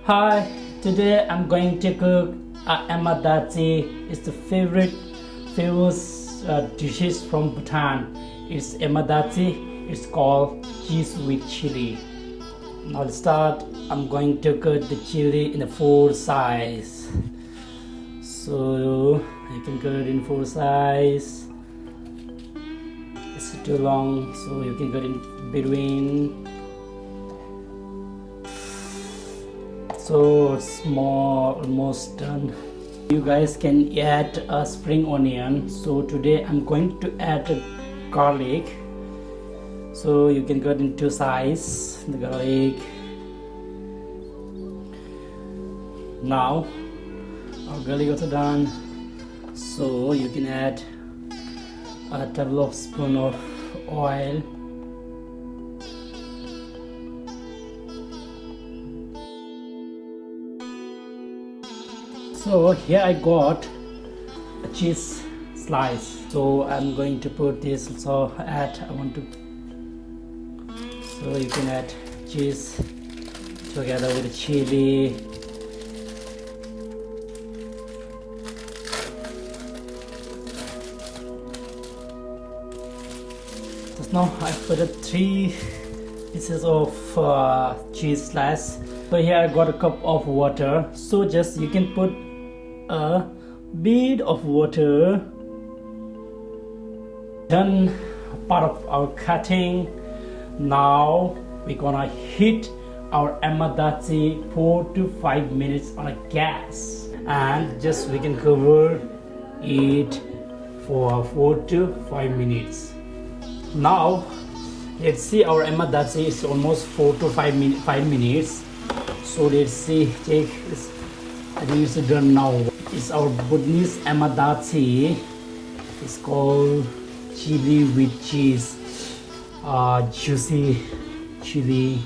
Hi, today I'm going to cook amadachi. It's the famous dishes from Bhutan. It's amadachi. It's called cheese with chili. Now let's start. I'm going to cut the chili in a 4 size. So you can cut in 4 size. It's too long, so you can cut in between. So it's more almost done. You guys can add a spring onion. So today I'm going to add garlic. So you can cut in 2 size the garlic. Now our garlic also done. So you can add a tablespoon of oil. So here I got a cheese slice. So I'm going to put this. So so you can add cheese together with the chili. Just now I put 3 pieces of cheese slice. So here I got a cup of water. So just you can put a bit of water. Done part of our cutting. Now we're gonna heat our amadachi 4 to 5 minutes on a gas, and just we can cover it for 4 to 5 minutes. Now let's see, our amadachi is almost 4 to 5 minutes. So let's see, check this. I think it's done now. It's our Bhutanese amadachi. It's called chili with cheese. Juicy chili.